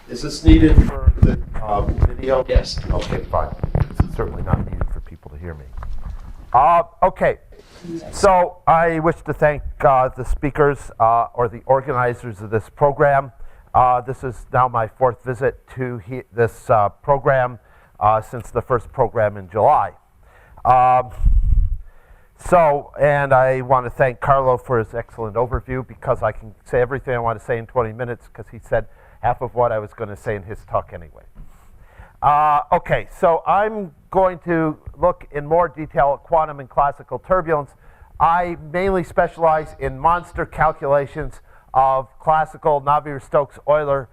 Is this needed for the video? Yes. Okay, fine. It's certainly not needed for people to hear me. Okay, so I wish to thank the speakers or the organizers of this program. This is now my fourth visit to this program since the first program in July. And I want to thank Carlo for his excellent overview, because I can say everything I want to say in 20 minutes, because he said half of what I was going to say in his talk anyway. Okay, so I'm going to look in more detail at quantum and classical turbulence. I mainly specialize in monster calculations of classical Navier-Stokes-Euler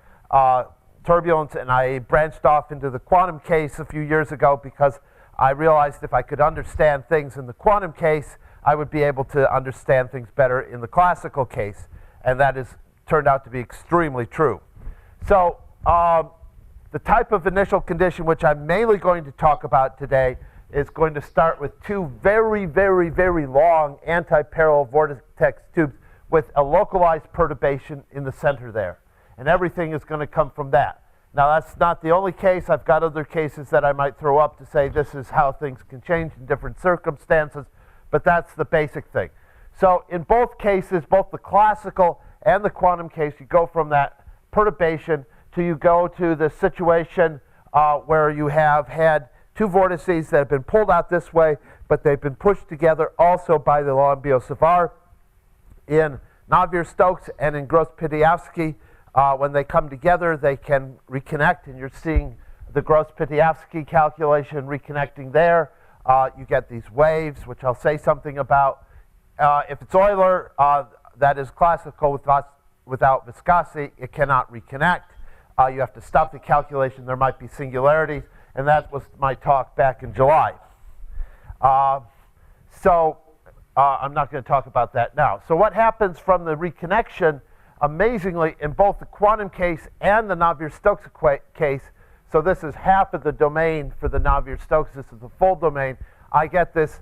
turbulence, and I branched off into the quantum case a few years ago because I realized if I could understand things in the quantum case, I would be able to understand things better in the classical case, and that has turned out to be extremely true. So the type of initial condition which I'm mainly going to talk about today is going to start with two very, very, very long anti-parallel vortex tubes with a localized perturbation in the center there. And everything is going to come from that. Now, that's not the only case. I've got other cases that I might throw up to say this is how things can change in different circumstances, but that's the basic thing. So in both cases, both the classical and the quantum case, you go from that perturbation to you go to the situation where you have had two vortices that have been pulled out this way, but they've been pushed together also by the Lambio-Savart in Navier-Stokes and in Gross-Pityavsky. When they come together, they can reconnect, and you're seeing the Gross-Pityavsky calculation reconnecting there. You get these waves, which I'll say something about. If it's Euler, that is classical without viscosity, it cannot reconnect. You have to stop the calculation. There might be singularities, and that was my talk back in July. I'm not going to talk about that now. So what happens from the reconnection, amazingly, in both the quantum case and the Navier-Stokes case, so this is half of the domain for the Navier-Stokes, this is the full domain, I get this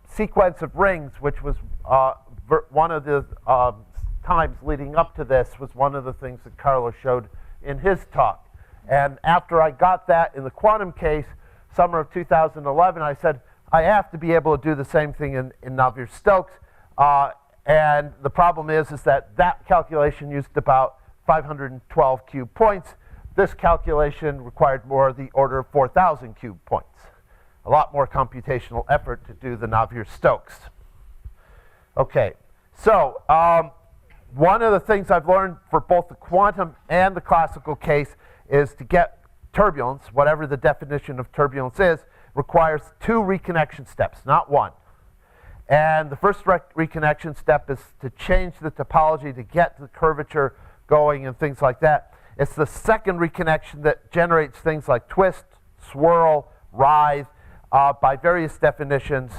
sequence of rings, which was one of the times leading up to this was one of the things that Carlo showed in his talk. And after I got that in the quantum case, summer of 2011, I said, I have to be able to do the same thing in Navier-Stokes. And the problem is that that calculation used about 512 cube points. This calculation required more of the order of 4,000 cube points. A lot more computational effort to do the Navier-Stokes. Okay, so one of the things I've learned for both the quantum and the classical case is to get turbulence, whatever the definition of turbulence is, requires two reconnection steps, not one. And the first reconnection step is to change the topology to get the curvature going and things like that. It's the second reconnection that generates things like twist, swirl, writhe by various definitions.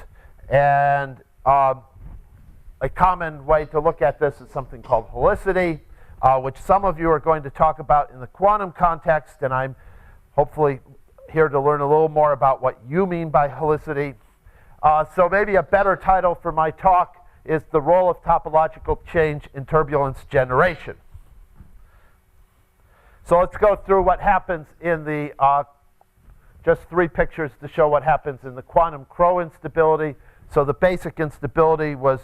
And a common way to look at this is something called helicity, which some of you are going to talk about in the quantum context, and I'm hopefully here to learn a little more about what you mean by helicity. So maybe a better title for my talk is The Role of Topological Change in Turbulence Generation. So let's go through what happens in the, just three pictures to show what happens in the quantum Crow instability. So the basic instability was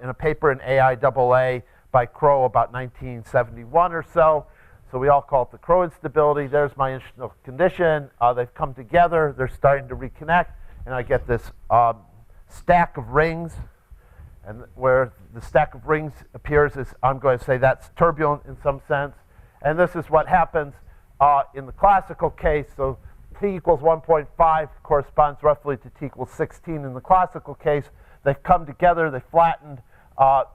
in a paper in AIAA by Crow about 1971 or so. So we all call it the Crow instability. There's my initial condition. They've come together. They're starting to reconnect. And I get this stack of rings. And where the stack of rings appears is, I'm going to say that's turbulent in some sense. And this is what happens in the classical case. So t equals 1.5 corresponds roughly to t equals 16 in the classical case. They've come together. They flattened.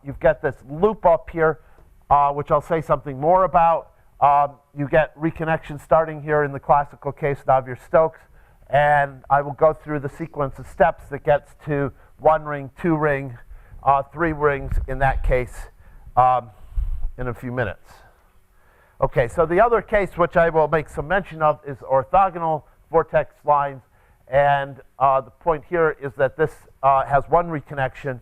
You've got this loop up here, which I'll say something more about. You get reconnection starting here in the classical case, Navier-Stokes. And I will go through the sequence of steps that gets to 1 ring, 2 ring, 3 rings in that case in a few minutes. Okay, so the other case which I will make some mention of is orthogonal vortex lines. And the point here is that this has one reconnection.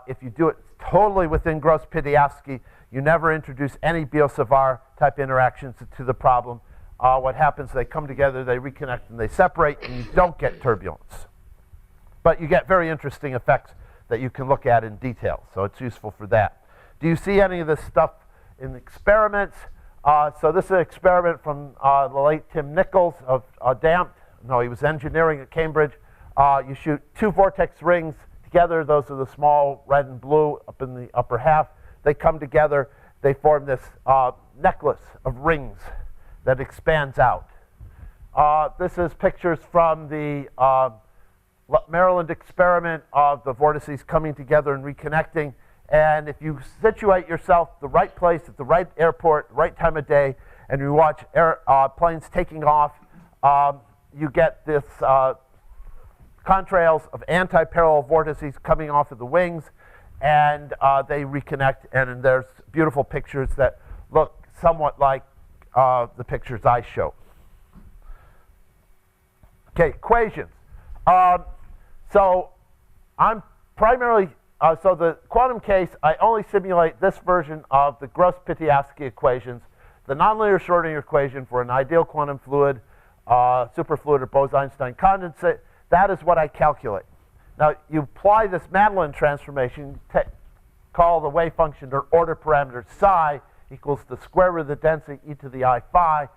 If you do it totally within Gross-Pidievsky. You never introduce any Biot-Savart type interactions to the problem. What happens, they come together, they reconnect, and they separate, and you don't get turbulence. But you get very interesting effects that you can look at in detail, so it's useful for that. Do you see any of this stuff in the experiments? So this is an experiment from the late Tim Nichols of damped. No, he was engineering at Cambridge. You shoot two vortex rings together. Those are the small red and blue up in the upper half. They come together. They form this necklace of rings that expands out. This is pictures from the Maryland experiment of the vortices coming together and reconnecting. And if you situate yourself the right place at the right airport, right time of day, and you watch planes taking off, you get this contrails of anti-parallel vortices coming off of the wings, and they reconnect, and there's beautiful pictures that look somewhat like the pictures I show. Okay, equations. So I'm primarily, so the quantum case, I only simulate this version of the Gross-Pidievsky equations, the nonlinear Schrodinger equation for an ideal quantum fluid, superfluid or Bose-Einstein condensate. That is what I calculate. Now, you apply this Madelin transformation, call the wave function or order parameter psi equals the square root of the density e to the I phi.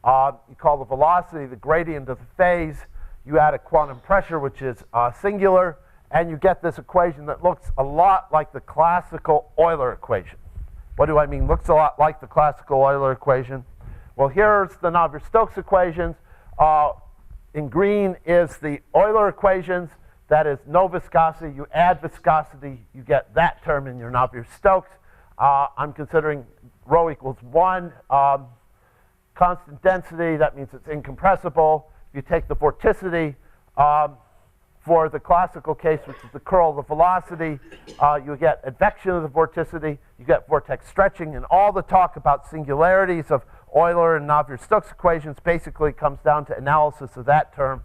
You call the velocity the gradient of the phase. You add a quantum pressure, which is singular, and you get this equation that looks a lot like the classical Euler equation. What do I mean looks a lot like the classical Euler equation? Well, here's the Navier-Stokes equations. In green is the Euler equations. That is no viscosity. You add viscosity, you get that term in your Navier-Stokes. I'm considering rho equals 1. Constant density, that means it's incompressible. If you take the vorticity for the classical case, which is the curl of the velocity, you get advection of the vorticity, you get vortex stretching, and all the talk about singularities of Euler and Navier-Stokes equations basically comes down to analysis of that term,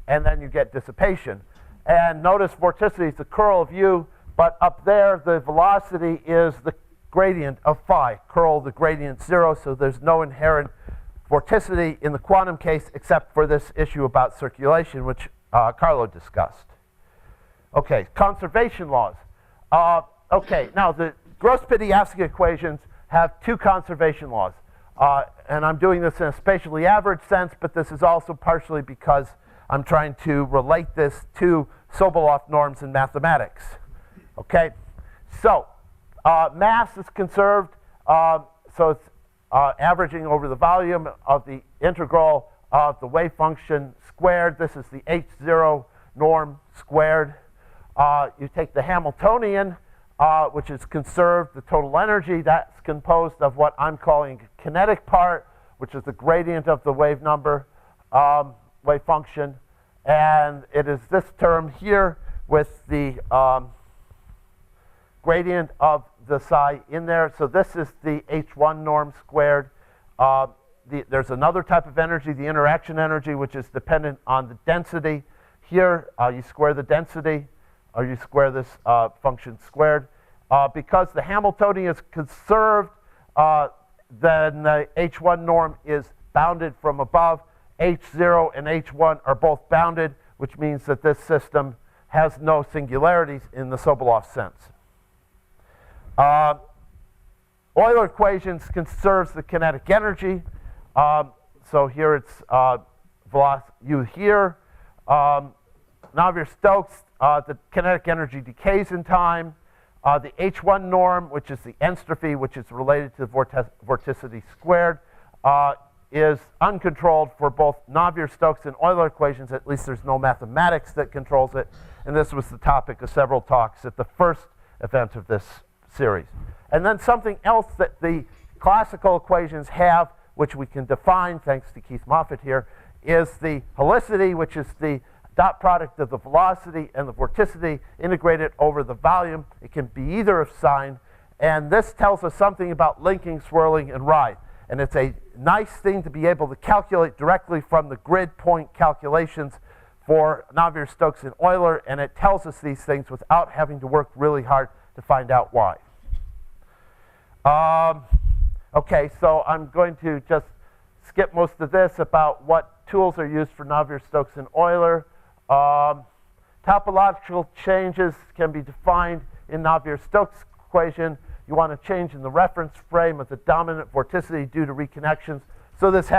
and then you get dissipation. And notice vorticity is the curl of u, but up there the velocity is the gradient of phi, curl the gradient 0, so there's no inherent vorticity in the quantum case except for this issue about circulation, which Carlo discussed. Okay, conservation laws. Okay, now the Gross-Pidievsky equations have two conservation laws. And I'm doing this in a spatially average sense, but this is also partially because I'm trying to relate this to Sobolev norms in mathematics. Okay, so mass is conserved, so it's averaging over the volume of the integral of the wave function squared. This is the H0 norm squared. You take the Hamiltonian, which is conserved, the total energy. That's composed of what I'm calling kinetic part, which is the gradient of the wave number, wave function. And it is this term here with the gradient of the psi in there. So this is the H1 norm squared. There's another type of energy, the interaction energy, which is dependent on the density. Here, you square the density, or you square this function squared. Because the Hamiltonian is conserved, then the H1 norm is bounded from above. H0 and H1 are both bounded, which means that this system has no singularities in the Sobolev sense. Euler equations conserves the kinetic energy. So here it's velocity u here. Navier-Stokes, the kinetic energy decays in time. The H1 norm, which is the entropy, which is related to the vorticity squared, is uncontrolled for both Navier-Stokes and Euler equations. At least there's no mathematics that controls it. And this was the topic of several talks at the first event of this series. And then something else that the classical equations have, which we can define thanks to Keith Moffat here, is the helicity, which is the dot product of the velocity and the vorticity integrated over the volume. It can be either of sign. And this tells us something about linking, swirling, and ride. And it's a nice thing to be able to calculate directly from the grid point calculations for Navier-Stokes and Euler. And it tells us these things without having to work really hard to find out why. Okay, so I'm going to just skip most of this about what tools are used for Navier-Stokes and Euler. Topological changes can be defined in Navier-Stokes equation. You want to change in the reference frame of the dominant vorticity due to reconnections. So this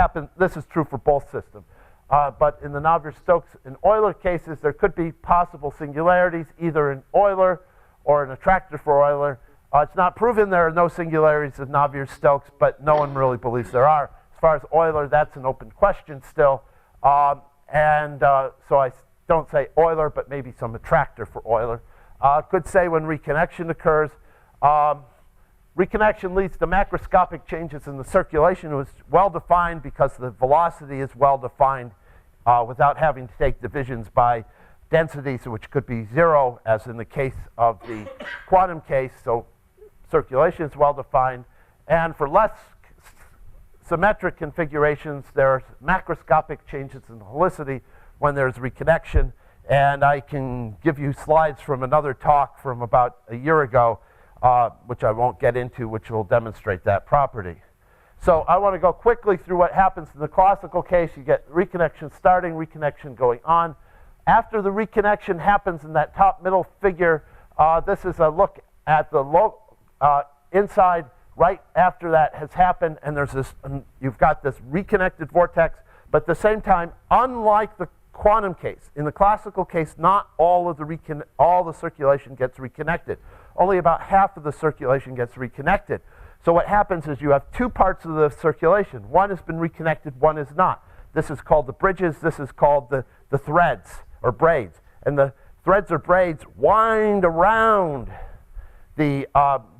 is true for both systems. But in the Navier-Stokes and Euler cases, there could be possible singularities, either in Euler or an attractor for Euler. It's not proven there are no singularities in Navier-Stokes, but no one really believes there are. As far as Euler, that's an open question still. So I don't say Euler, but maybe some attractor for Euler. Could say when reconnection occurs. Reconnection leads to macroscopic changes in the circulation. It was well defined because the velocity is well defined without having to take divisions by densities, which could be 0, as in the case of the quantum case. So circulation is well defined. And for less symmetric configurations, there's macroscopic changes in the helicity when there's reconnection. And I can give you slides from another talk from about a year ago, which I won't get into, which will demonstrate that property. So I want to go quickly through what happens in the classical case. You get reconnection starting, reconnection going on. After the reconnection happens in that top middle figure, this is a look at the inside right after that has happened, and there's this, you've got this reconnected vortex, but at the same time, unlike the quantum case, in the classical case, not all of the circulation gets reconnected. Only about half of the circulation gets reconnected. So what happens is you have two parts of the circulation. One has been reconnected, one is not. This is called the bridges, this is called the threads or braids. And the threads or braids wind around the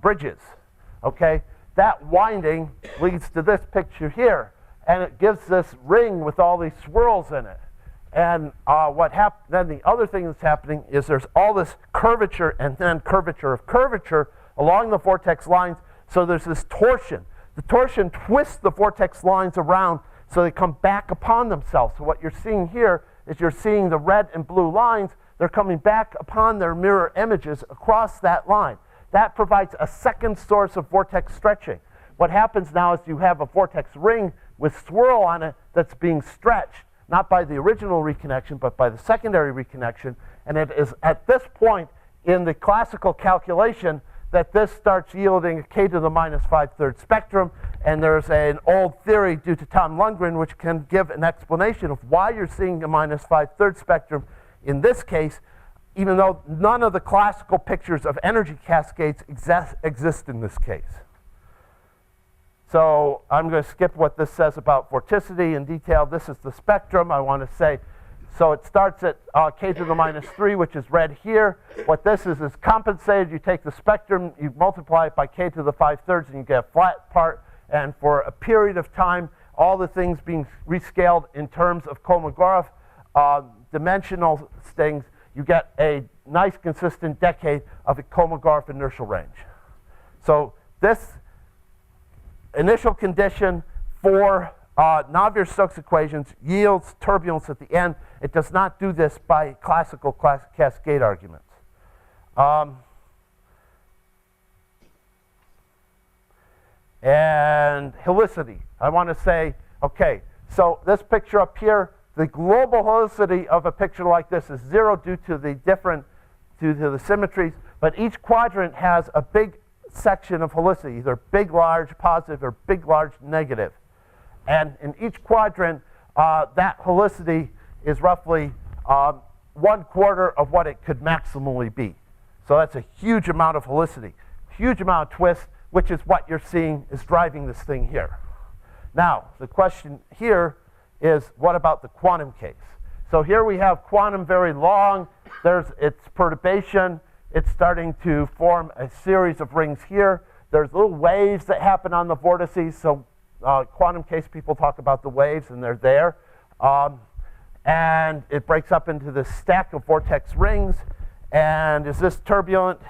bridges, okay? That winding leads to this picture here, and it gives this ring with all these swirls in it. And then the other thing that's happening is there's all this curvature and then curvature of curvature along the vortex lines, so there's this torsion. The torsion twists the vortex lines around so they come back upon themselves. So what you're seeing here is you're seeing the red and blue lines. They're coming back upon their mirror images across that line. That provides a second source of vortex stretching. What happens now is you have a vortex ring with swirl on it that's being stretched, not by the original reconnection, but by the secondary reconnection. And it is at this point in the classical calculation that this starts yielding a k to the minus 5/3 spectrum. And there's an old theory due to Tom Lundgren which can give an explanation of why you're seeing a minus 5/3 spectrum in this case, even though none of the classical pictures of energy cascades exist in this case. So I'm going to skip what this says about vorticity in detail. This is the spectrum. I want to say, so it starts at k to the minus 3, which is red here. What this is compensated. You take the spectrum, you multiply it by k to the 5/3, and you get a flat part. And for a period of time, all the things being rescaled in terms of Kolmogorov dimensional things, you get a nice consistent decade of a Kolmogorov inertial range. So this initial condition for Navier-Stokes equations yields turbulence at the end. It does not do this by classical cascade arguments. And helicity. I want to say, okay, so this picture up here, the global helicity of a picture like this is 0 due to the symmetries, but each quadrant has a big section of helicity, either big, large, positive, or big, large, negative. And in each quadrant, that helicity is roughly 1/4 of what it could maximally be. So that's a huge amount of helicity, huge amount of twist, which is what you're seeing is driving this thing here. Now, the question here is, what about the quantum case? So here we have quantum very long. There's its perturbation. It's starting to form a series of rings here. There's little waves that happen on the vortices. So quantum case people talk about the waves, and they're there. And it breaks up into this stack of vortex rings. And is this turbulent?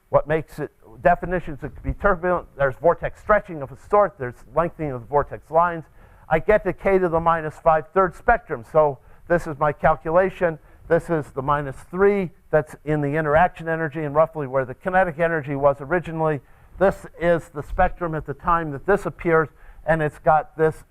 What makes it, definitions it could be turbulent. There's vortex stretching of a sort. There's lengthening of the vortex lines. I get to k to the minus 5/3 spectrum. So this is my calculation. This is the -3 that's in the interaction energy and roughly where the kinetic energy was originally. This is the spectrum at the time that this appears, and it's got this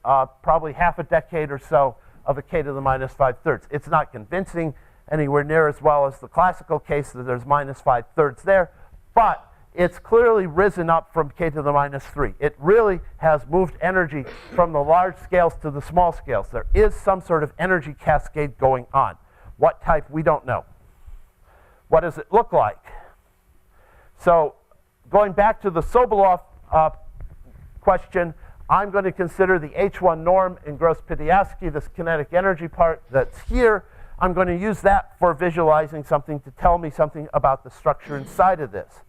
probably half a decade or so of a k to the -5/3. It's not convincing anywhere near as well as the classical case that there's -5/3 there, but it's clearly risen up from k to the -3. It really has moved energy from the large scales to the small scales. There is some sort of energy cascade going on. What type, we don't know. What does it look like? So going back to the Sobolev question, I'm going to consider the H1 norm in Gross-Pidiaski, this kinetic energy part that's here. I'm going to use that for visualizing something to tell me something about the structure inside of this.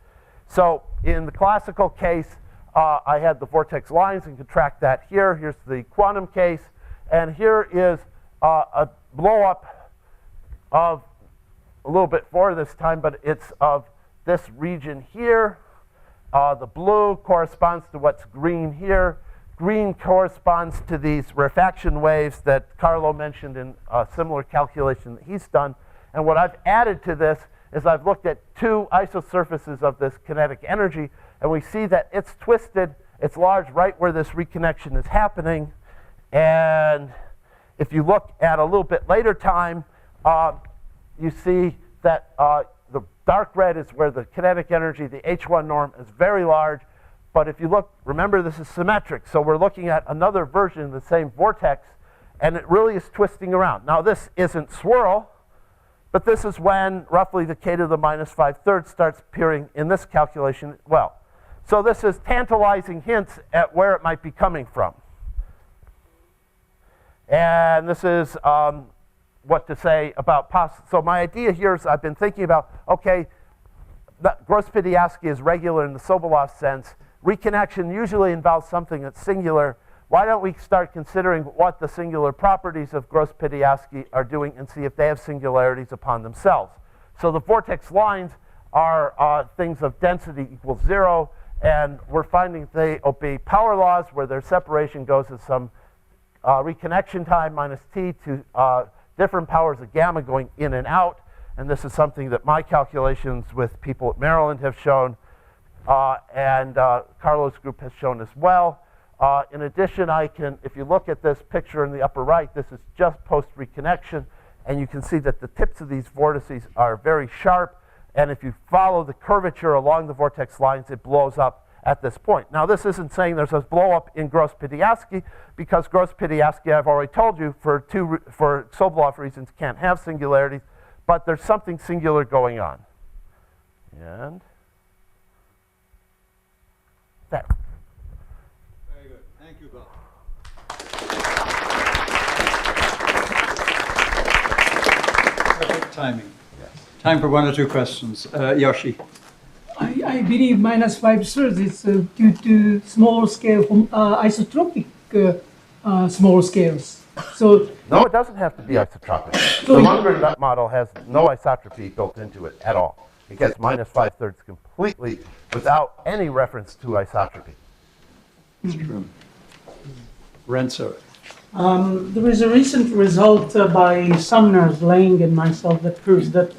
So in the classical case, I had the vortex lines and could track that here. Here's the quantum case. And here is a blow-up of a little bit more this time, but it's of this region here. The blue corresponds to what's green here. Green corresponds to these rarefaction waves that Carlo mentioned in a similar calculation that he's done. And what I've added to this is I've looked at two isosurfaces of this kinetic energy, and we see that it's twisted, it's large right where this reconnection is happening. And if you look at a little bit later time, you see that the dark red is where the kinetic energy, the H1 norm, is very large. But if you look, remember this is symmetric, so we're looking at another version of the same vortex, and it really is twisting around. Now this isn't swirl, but this is when roughly the k to the -5/3 starts appearing in this calculation as well. So this is tantalizing hints at where it might be coming from. And this is what to say about so my idea here is I've been thinking about, okay, Gross-Pidiaski is regular in the Sobolev sense. Reconnection usually involves something that's singular. Why don't we start considering what the singular properties of Gross-Pidiaski are doing and see if they have singularities upon themselves? So the vortex lines are things of density equals 0, and we're finding they obey power laws where their separation goes as some reconnection time minus t to different powers of gamma going in and out. And this is something that my calculations with people at Maryland have shown, and Carlo's group has shown as well. In addition, if you look at this picture in the upper right, this is just post-reconnection, and you can see that the tips of these vortices are very sharp, and if you follow the curvature along the vortex lines, it blows up at this point. Now, this isn't saying there's a blow-up in Gross-Pidiaski, because Gross-Pidiaski, I've already told you, for Sobolev reasons, can't have singularities, but there's something singular going on. And there. Very good. Thank you, Bob. Perfect timing. Yes. Time for one or two questions. Yoshi. I believe -5/3 is due to small scale, isotropic small scales. So no, it doesn't have to be isotropic. The Munger nut model has no isotropy built into it at all. It gets -5/3 completely without any reference to isotropy. It's true. Renzo. there is a recent result by Sumner, Lang, and myself that proves that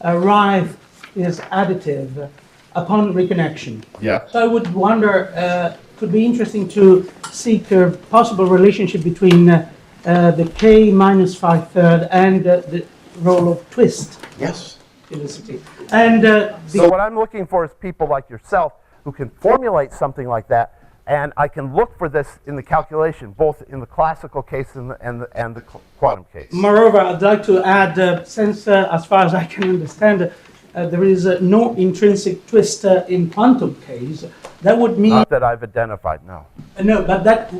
Rife is additive upon reconnection. Yeah. So I would wonder, could be interesting to seek a possible relationship between the K minus 5/3 and the role of twist. Yes. And so what I'm looking for is people like yourself who can formulate something like that, and I can look for this in the calculation, both in the classical case and the quantum case. Moreover, I'd like to add, since as far as I can understand, there is no intrinsic twist in quantum case, that would mean... Not that I've identified, no. No, but that...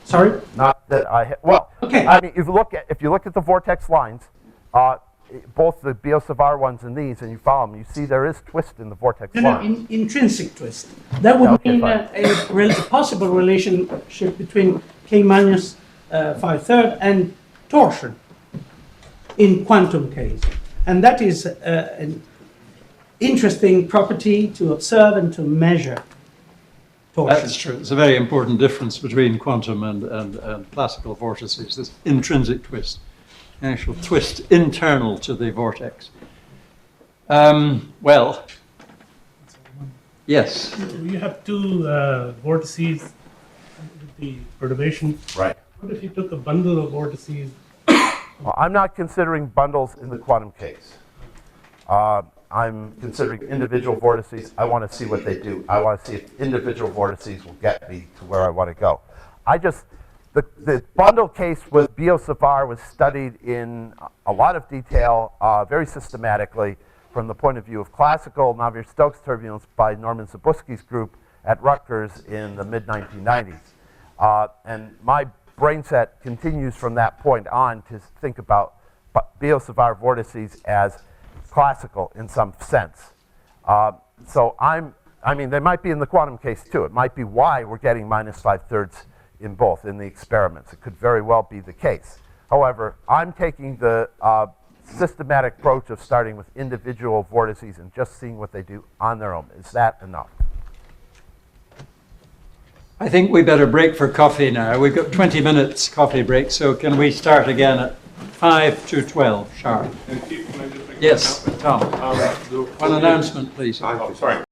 Sorry? Not that I... well, okay. I mean, if you look at the vortex lines, both the Biot-Savart ones and these, and you follow them, you see there is twist in the vortex line. Intrinsic twist. That would mean a possible relationship between K minus 5/3 and torsion in quantum case. And that is an interesting property to observe and to measure. Torsion. That's true. It's a very important difference between quantum and classical vortices, this intrinsic twist. actual twist internal to the vortex. Well, yes. You have two vortices with the perturbation. Right. What if you took a bundle of vortices? Well, I'm not considering bundles in the quantum case. I'm considering individual vortices. I want to see what they do. I want to see if individual vortices will get me to where I want to go. The bundle case with Biot-Savart was studied in a lot of detail, very systematically, from the point of view of classical Navier-Stokes turbulence by Norman Zabusky's group at Rutgers in the mid-1990s. And my brain set continues from that point on to think about Biot-Savart vortices as classical in some sense. So I mean, they might be in the quantum case too. It might be why we're getting minus 5/3 in both in the experiments. It could very well be the case. However, I'm taking the systematic approach of starting with individual vortices and just seeing what they do on their own. Is that enough? I think we better break for coffee now. We've got 20 minutes coffee break, so can we start again at 5 to 12 sharp? And Keith, can I just make Yes, an Tom. announcement? One announcement, please. Oh, sorry.